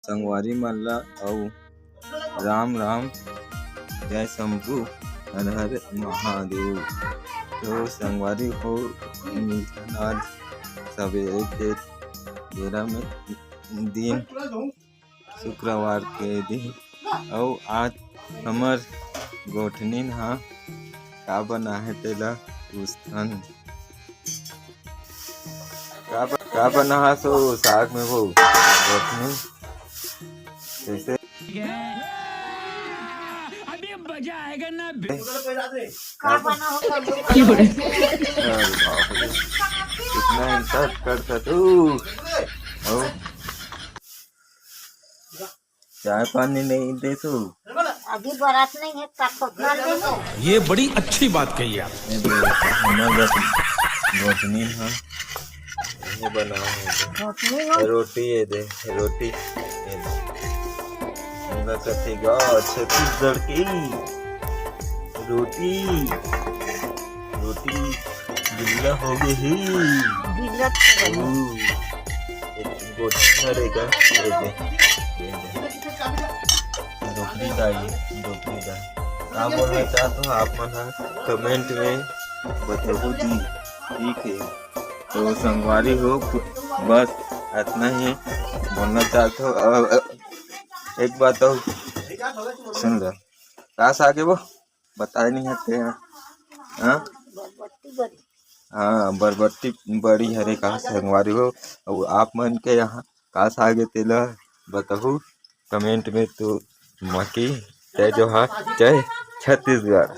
संगवारी मन ला अउ राम राम जय शंभू हर हर महादेव। तो संगवारी हो आज सवेरे के बेरा में दिन शुक्रवार के दिन अउ आज हमर गोठनी हा का बना है तेला पूछथन का बना है। सो साग में वो गोठनी कैसे अभी मजा आएगा ना। कितना इंसल्ट करता तू। चाय पानी नहीं दे तू। अभी बारात नहीं है, काटना देंगे। ये बड़ी अच्छी बात कही आप। गोठनी हाँ ये बना है रोटी ये दे रोटी ये दे कथेगा छत्तीसगढ़ की रोटी रोटी गिल्ला हो गई ही गोठनी रहेगा ये दे रोटी रोटी क्या बोलना चाहते हो आप मन कमेंट में बताओ जी। ठीक है तो संगवारी हो बस इतना ही बोलना चाहते हो। एक बात और सुन लो कहाँ से आगे वो बताए नहीं हते हैं। हाँ बरबट्टी बड़ी हरे कहाँ संगवारी हो और आप मन के यहाँ कहाँ से आगे तेला बताओ कमेंट में। तो मकी जय जोहार जय छत्तीसगढ़।